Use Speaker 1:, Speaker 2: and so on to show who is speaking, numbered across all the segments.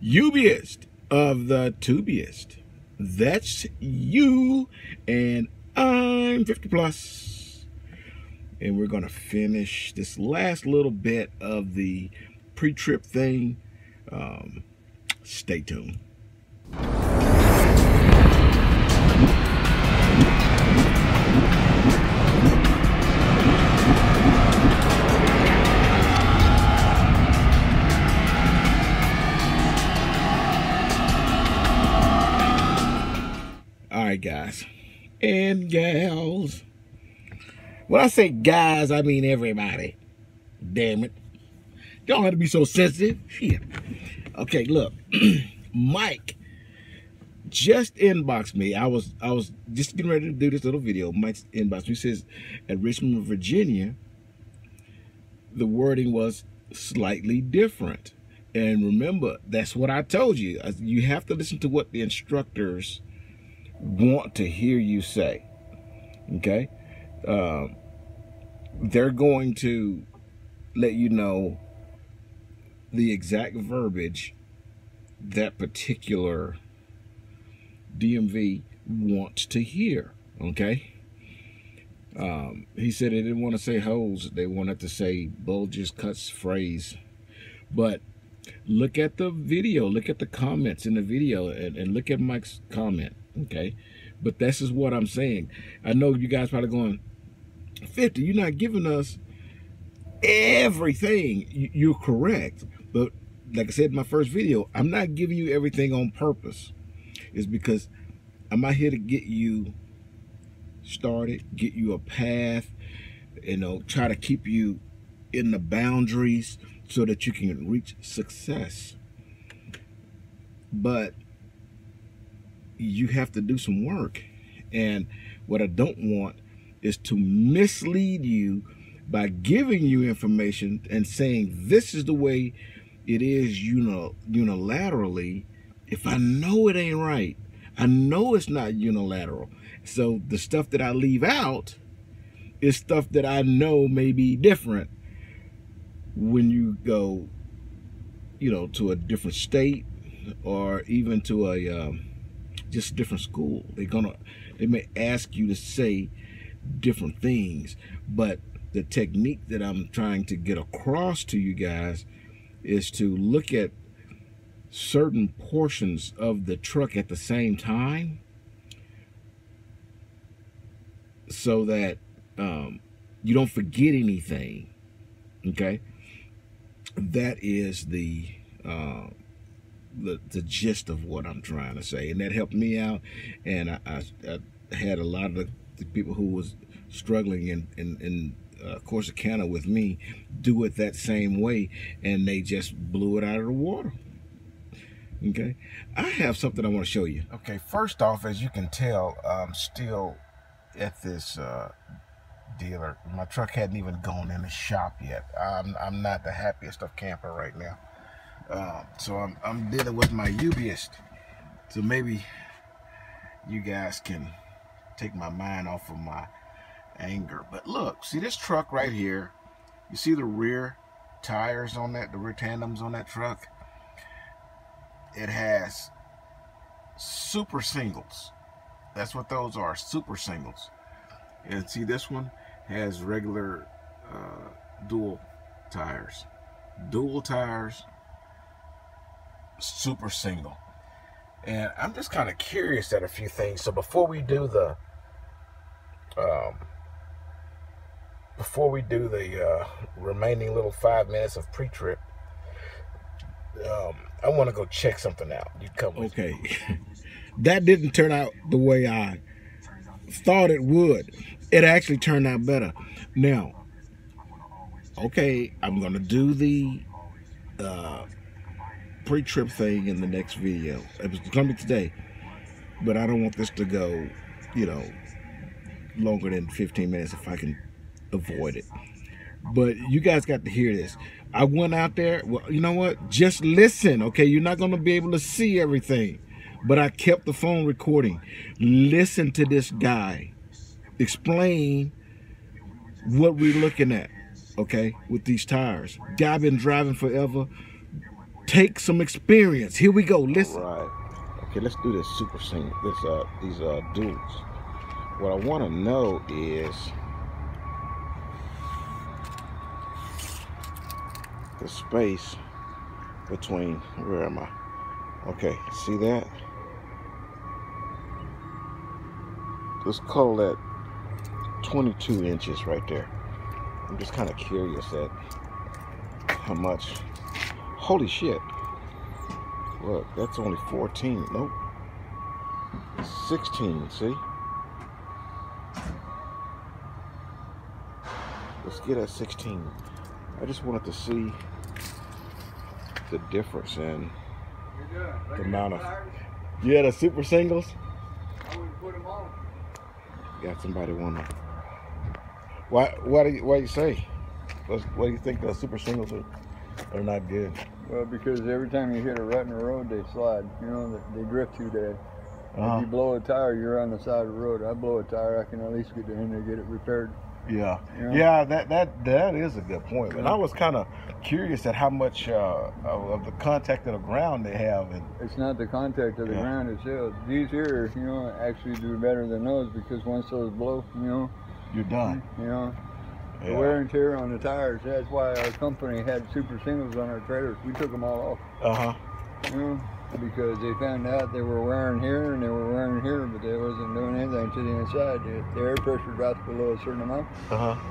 Speaker 1: Ubiest of the tubiest. That's you, and I'm 50 plus. And we're gonna finish this last little bit of the pre-trip thing. Stay tuned. All right, guys and gals. When I say guys, I mean everybody. Damn it. Don't have to be so sensitive. Shit. Okay, look. Mike just inboxed me. I was just getting ready to do this little video. Mike's inboxed me. He says at Richmond, Virginia, the wording was slightly different. And remember, that's what I told you. You have to listen to what the instructors want to hear you say. Okay? They're going to let you know the exact verbiage that particular DMV wants to hear. Okay? He said they didn't want to say holes. They wanted to say bulges, cuts, frays. But look at the video. Look at the comments in the video and look at Mike's comment. Okay? But this is what I'm saying. I know you guys probably going, 50, you're not giving us everything. You're correct. But like I said in my first video, I'm not giving you everything on purpose. It's because I'm out here to get you started, get you a path, you know, try to keep you in the boundaries so that you can reach success. But you have to do some work. And what I don't want is to mislead you by giving you information and saying this is the way it is unilaterally, if I know it ain't right. I know it's not unilateral. So the stuff that I leave out is stuff that I know may be different when you go, you know, to a different state or even to a just different school. They may ask you to say different things, but the technique that I'm trying to get across to you guys is to look at certain portions of the truck at the same time so that you don't forget anything. Okay, that is the gist of what I'm trying to say, and that helped me out. And I had a lot of the people who was struggling in Corsicana with me do it that same way, and they just blew it out of the water. Okay, I have something I want to show you. Okay, first off, as you can tell, I'm still at this dealer. My truck hadn't even gone in the shop yet. I'm not the happiest of camper right now. So I'm dealing with my Ubiest. So maybe you guys can take my mind off of my anger. But look, see this truck right here? You see the rear tires on that, the rear tandems on that truck? It has super singles. That's what those are, super singles. And see, this one has regular dual tires. Dual tires, super single. And I'm just kind of curious at a few things. So before we do the remaining little 5 minutes of pre-trip, I want to go check something out. You come with me. Okay. That didn't turn out the way I thought it would. It actually turned out better. Now, okay, I'm gonna do the pre-trip thing in the next video. It was gonna be today, but I don't want this to go, you know, longer than 15 minutes if I can avoid it. But you guys got to hear this. I went out there. Well, you know what? Just listen, okay? You're not gonna be able to see everything, but I kept the phone recording. Listen to this guy explain what we're looking at, okay, with these tires. Guy been driving forever, take some experience. Here we go. Listen.
Speaker 2: All right. Okay, let's do this super single. These duals. What I want to know is the space between. Where am I? Okay, see that? Let's call that 22 inches right there. I'm just kind of curious at how much. Holy shit. Look, that's only 14. Nope. 16, see? Let's get at 16. I just wanted to see the difference in the amount of... Yeah, the super singles?
Speaker 3: I wouldn't put them on.
Speaker 2: Got somebody wanna... Why do you say? What do you think the super singles are not good?
Speaker 3: Well, because every time you hit a rut in the road, they slide. You know, they drift too bad. If you blow a tire, you're on the side of the road. I blow a tire, I can at least get in there and get it repaired.
Speaker 2: Yeah,
Speaker 3: you know?
Speaker 2: Yeah, that is a good point. And I was kind of curious at how much of the contact of the ground they have. And
Speaker 3: it's not the contact of the ground itself. These here, you know, actually do better than those because once those blow, you know,
Speaker 2: you're done.
Speaker 3: You know, the wear and tear on the tires. That's why our company had super singles on our trailers. We took them all off. You know, because they found out they were wearing here and they were wearing here, but they wasn't doing anything to the inside. If the air pressure drops below a certain amount,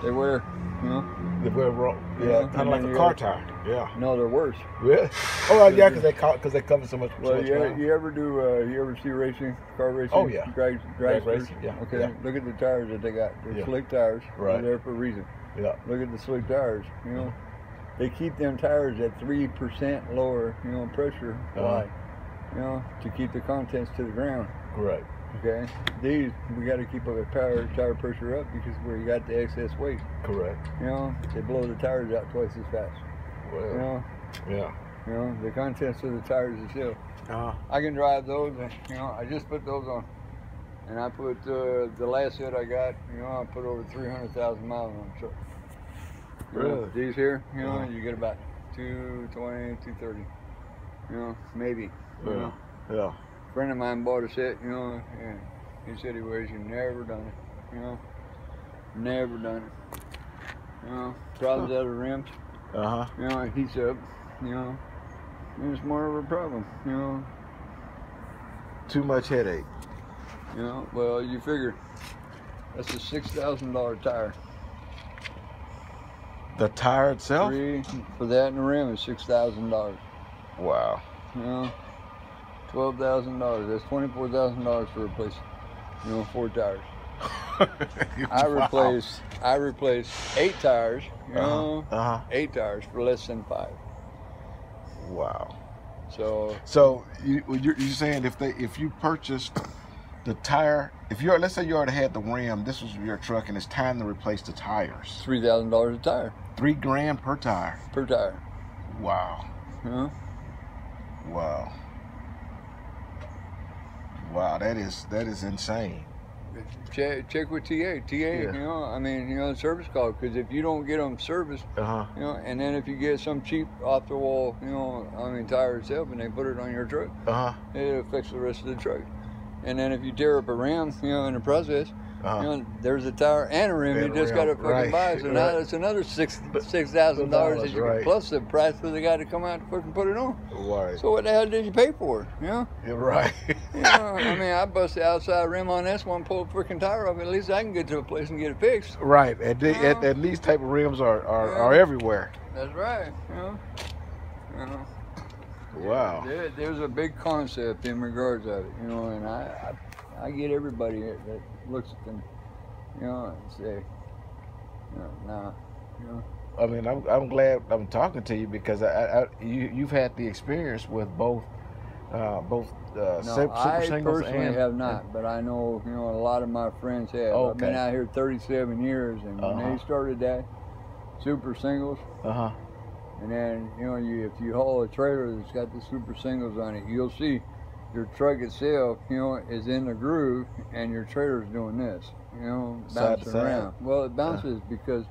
Speaker 3: they wear, you know.
Speaker 2: They wear wrong. Yeah, kind of like a car tire. Yeah.
Speaker 3: No, they're worse.
Speaker 2: Yeah. Oh, yeah, because they cover so much.
Speaker 3: Well, you ever do? You ever see racing, car racing?
Speaker 2: Oh yeah.
Speaker 3: Drag
Speaker 2: racing. Yeah.
Speaker 3: Okay.
Speaker 2: Yeah.
Speaker 3: Look at the tires that they got. They're slick tires.
Speaker 2: Right.
Speaker 3: They're there for a reason.
Speaker 2: Yeah.
Speaker 3: Look at the slick tires. You know, they keep them tires at 3% lower, you know, pressure. Why? You know, to keep the contents to the ground.
Speaker 2: Right.
Speaker 3: Okay. These, we got to keep a tire pressure up because where you got the excess weight.
Speaker 2: Correct.
Speaker 3: You know, they blow the tires out twice as fast.
Speaker 2: Well.
Speaker 3: You know.
Speaker 2: Yeah.
Speaker 3: You know, the contents of the tires itself. I can drive those, and, you know, I just put those on. And I put the last set I got, you know, I put over 300,000 miles on the truck.
Speaker 2: Really?
Speaker 3: These here, you know, you get about 220, 230. You know, maybe. You know?
Speaker 2: Yeah.
Speaker 3: A friend of mine bought a set, you know, and he said he wished he'd never done it. You know, never done it. You know, problems out of rims. You know, it heats up. You know, and it's more of a problem. You know.
Speaker 2: Too much headache.
Speaker 3: You know, well, you figure that's a $6,000 tire.
Speaker 2: The tire itself?
Speaker 3: For that and the rim is $6,000.
Speaker 2: Wow.
Speaker 3: You know, $12,000. That's $24,000 to replace, you know, 4 tires. I replaced 8 tires. You know, 8 tires for less than 5.
Speaker 2: Wow.
Speaker 3: So
Speaker 2: you're saying if you purchased the tire, let's say you already had the rim, this was your truck, and it's time to replace the tires.
Speaker 3: $3,000 a tire.
Speaker 2: $3 grand per tire.
Speaker 3: Per tire.
Speaker 2: Wow. Wow. Wow, that is insane.
Speaker 3: Check with TA. You know, I mean, you know, service call, because if you don't get them serviced, you know, and then if you get some cheap off the wall, you know, I mean, tire itself, and they put it on your truck, it affects the rest of the truck. And then if you tear up a rim, you know, in the process, you know, there's a tire and a rim you just got to fucking buy. So now it's another $6,000 that you can, plus the price for the guy to come out and fucking put it on.
Speaker 2: Right.
Speaker 3: So what the hell did you pay for it? You know?
Speaker 2: You're right.
Speaker 3: You know, I mean, I bust the outside rim on this one, pull the freaking tire off. At least I can get to a place and get it fixed.
Speaker 2: Right. And these type of rims are everywhere.
Speaker 3: That's right. You know.
Speaker 2: Wow.
Speaker 3: There's a big concept in regards of it, you know, and I get everybody that looks at them, you know, and say, you know, nah, you know.
Speaker 2: I mean, I'm glad I'm talking to you because you've had the experience with both super singles.
Speaker 3: I personally have not, but I know, you know, a lot of my friends have.
Speaker 2: Okay.
Speaker 3: I've been out here 37 years, and when they started that super singles, and then, you know, if you haul a trailer that's got the super singles on it, you'll see your truck itself, you know, is in the groove, and your trailer's doing this, you know, bouncing around. Well, it bounces because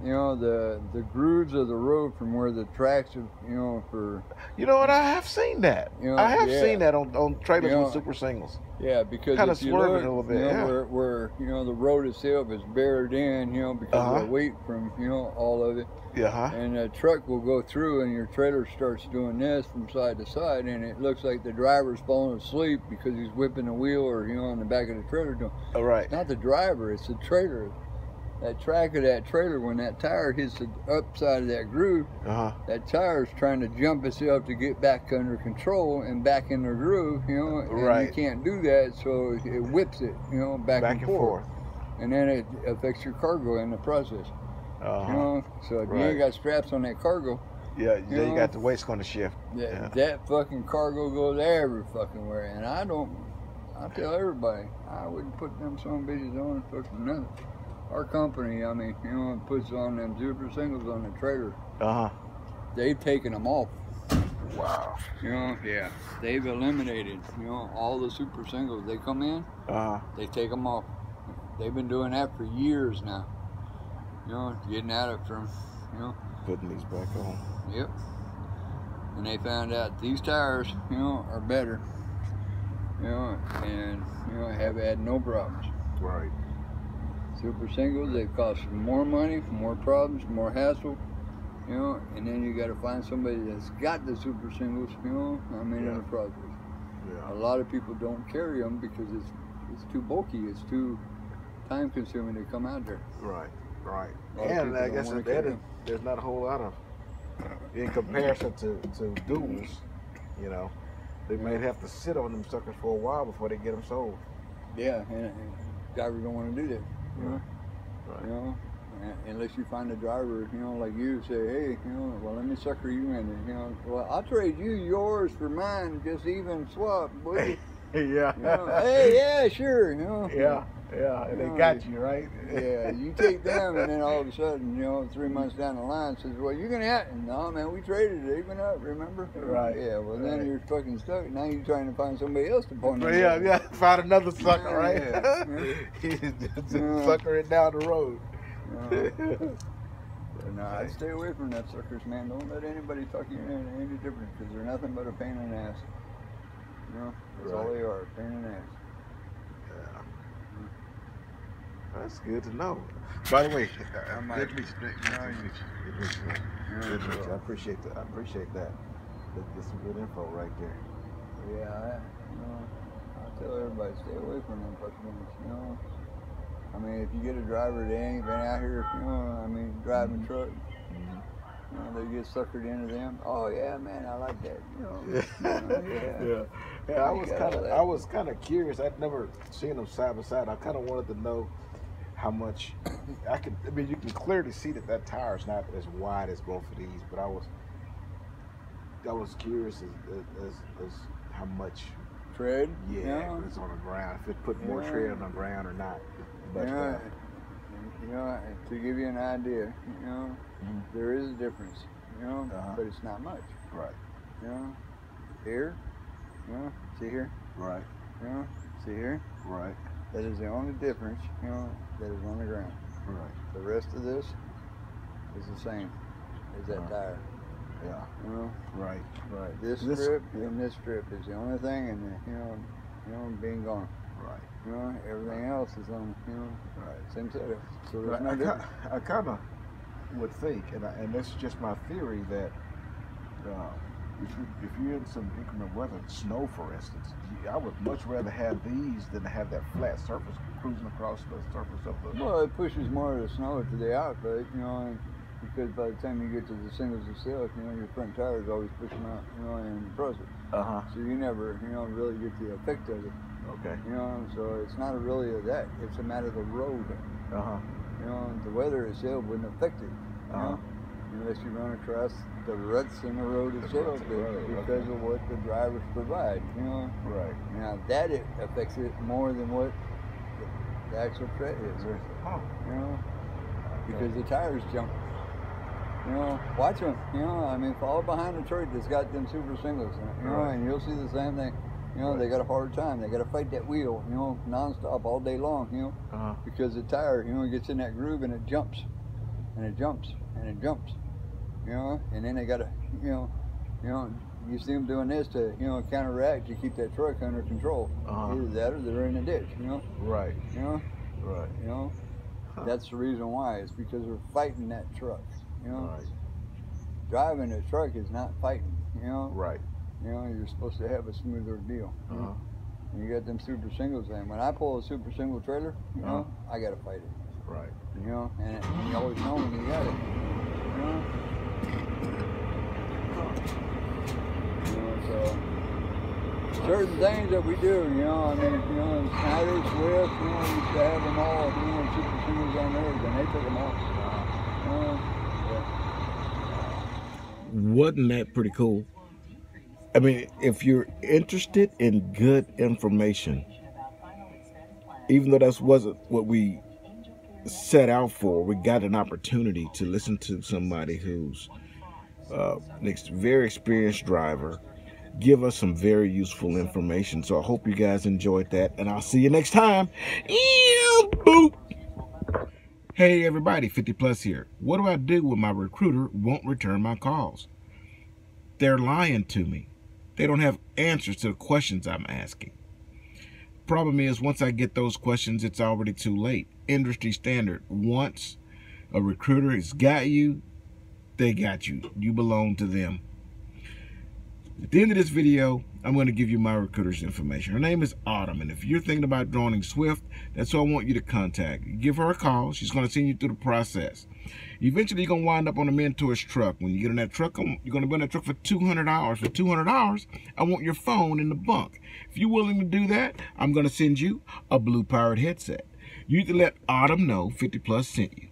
Speaker 3: you know, the grooves of the road from where the tracks are, you know, for.
Speaker 2: You know what? I have seen that.
Speaker 3: You know,
Speaker 2: I have seen that on trailers
Speaker 3: you know,
Speaker 2: with super singles.
Speaker 3: Yeah, because
Speaker 2: kind of
Speaker 3: if you
Speaker 2: swerving
Speaker 3: look,
Speaker 2: a little bit.
Speaker 3: you know,
Speaker 2: Yeah.
Speaker 3: where you know the road itself is buried in, you know, because of the weight from, you know, all of it.
Speaker 2: Yeah.
Speaker 3: And a truck will go through, and your trailer starts doing this from side to side, and it looks like the driver's falling asleep because he's whipping the wheel, or you know, on the back of the trailer doing.
Speaker 2: All right.
Speaker 3: It's not the driver; it's the trailer. That track of that trailer, when that tire hits the upside of that groove, that tire's trying to jump itself to get back under control and back in the groove, you know, and you can't do that, so it whips it, you know, back and forth. And then it affects your cargo in the process. You know, so if you ain't got straps on that cargo,
Speaker 2: you got the weight's going to shift.
Speaker 3: That fucking cargo goes every fucking where. And I tell everybody, I wouldn't put them son bitches on for nothing. Our company, I mean, you know, puts on them super singles on the trailer. They've taken them off.
Speaker 2: Wow.
Speaker 3: You know, they've eliminated, you know, all the super singles. They come in, they take them off. They've been doing that for years now. You know, getting out of them, you know.
Speaker 2: Putting these back on.
Speaker 3: Yep. And they found out these tires, you know, are better. You know, and, you know, have had no problems.
Speaker 2: Right.
Speaker 3: Super singles, they cost more money, more problems, more hassle, you know, and then you got to find somebody that's got the super singles, you know, I mean, in the process. A lot of people don't carry them because it's too bulky, it's too time consuming to come out there.
Speaker 2: Right. And I guess there's not a whole lot of, in comparison to duals, you know, they might have to sit on them suckers for a while before they get them sold.
Speaker 3: Yeah, and drivers don't want to do that. You know, you know, unless you find a driver, you know, like you, say, hey, you know, well, let me sucker you in, and you know, well, I'll trade you yours for mine, just even swap, boy. You know, hey, yeah, sure, you know.
Speaker 2: And they got you, right?
Speaker 3: You take them, and then all of a sudden, you know, 3 months down the line, says, well, you're going to have, no, man, we traded it, even up, remember?
Speaker 2: Right.
Speaker 3: Yeah, well, then you're fucking stuck. Now you're trying to find somebody else to point on.
Speaker 2: Find another sucker, right? Just sucker it down the road.
Speaker 3: No, I'd stay away from that suckers, man. Don't let anybody talk you into any different, because they're nothing but a pain in the ass. You know, that's all they are, a pain in the ass.
Speaker 2: That's good to know. By the way, good to meet you. I appreciate that. That's some good info right there.
Speaker 3: Yeah, you know, I tell everybody, stay away from them fucking ones, you know. I mean, if you get a driver that ain't been out here, you know, I mean, driving truck, you know, they get suckered into them. Oh yeah, man, I like that. You know,
Speaker 2: I was kind of curious. I'd never seen them side by side. I kind of wanted to know how much I mean, you can clearly see that tire is not as wide as both of these, but I was curious as how much
Speaker 3: tread.
Speaker 2: It's on the ground. If it put more tread on the ground or not. But
Speaker 3: you know, to give you an idea, you know, there is a difference, you know, but it's not much.
Speaker 2: Right.
Speaker 3: You know, here, you know, see here.
Speaker 2: Right.
Speaker 3: You know, see here.
Speaker 2: Right.
Speaker 3: That is the only difference, you know, that is on the ground.
Speaker 2: Right.
Speaker 3: The rest of this is the same as that tire.
Speaker 2: Yeah.
Speaker 3: You know.
Speaker 2: Right.
Speaker 3: This strip and this strip is the only thing, and you know, being gone.
Speaker 2: Right.
Speaker 3: You know, everything else is on, you know, same setup. So there's no
Speaker 2: I
Speaker 3: difference.
Speaker 2: I kind of would think, and this is just my theory, that if you're in some inclement weather, snow for instance, I would much rather have these than to have that flat surface cruising across the surface of the.
Speaker 3: Well, it pushes more of the snow to the outlet, you know, and because by the time you get to the singles itself, you know, your front tires always push them out, you know, in the process. So you never, you know, really get the effect of it.
Speaker 2: Okay.
Speaker 3: You know, so it's not really that. It's a matter of the road. You know, the weather itself wouldn't affect it. You know, unless you run across the ruts in the road itself, because of what the drivers provide. You know.
Speaker 2: Right.
Speaker 3: Now that it affects it more than what the actual tread is. You know, because the tires jump. You know, watch them. You know, I mean, follow behind the truck that's got them super singles. You know, and you'll see the same thing. You know, they got a hard time. They got to fight that wheel, you know, nonstop all day long, you know, because the tire, you know, gets in that groove and it jumps. and it jumps and it jumps, you know, and then they gotta, you know, you see them doing this to, you know, counteract to keep that truck under control. Either that or they're in a ditch, you know.
Speaker 2: Right.
Speaker 3: You know.
Speaker 2: Right.
Speaker 3: You know. That's the reason why. It's because we're fighting that truck. You know.
Speaker 2: Right.
Speaker 3: Driving a truck is not fighting. You know.
Speaker 2: Right.
Speaker 3: You know, you're supposed to have a smoother deal. You know? And you got them super singles in. When I pull a super single trailer, you know, I gotta fight it.
Speaker 2: Right.
Speaker 3: You know, and you always know when you got it. You know. So certain things that we do, you know, I mean, you know, Snyder, Swift, you know, used to have them all, you know, super singles on theirs, and they took them off.
Speaker 1: Wasn't that pretty cool?
Speaker 2: I mean, if you're interested in good information, even though that wasn't what we set out for, we got an opportunity to listen to somebody who's very experienced driver, give us some very useful information. So I hope you guys enjoyed that, and I'll see you next time. Boop. Hey everybody, 50 Plus here. What do I do when my recruiter won't return my calls? They're lying to me. They don't have answers to the questions I'm asking. Problem is, once I get those questions, it's already too late. Industry standard, once a recruiter has got you, they got you. You belong to them. At the end of this video, I'm going to give you my recruiter's information. Her name is Autumn, and if you're thinking about joining Swift, that's who I want you to contact. Give her a call. She's going to send you through the process. Eventually, you're going to wind up on a mentor's truck. When you get on that truck, you're going to be on that truck for $200. For $200, I want your phone in the bunk. If you're willing to do that, I'm going to send you a Blue Pirate headset. You need to let Autumn know 50 Plus sent you.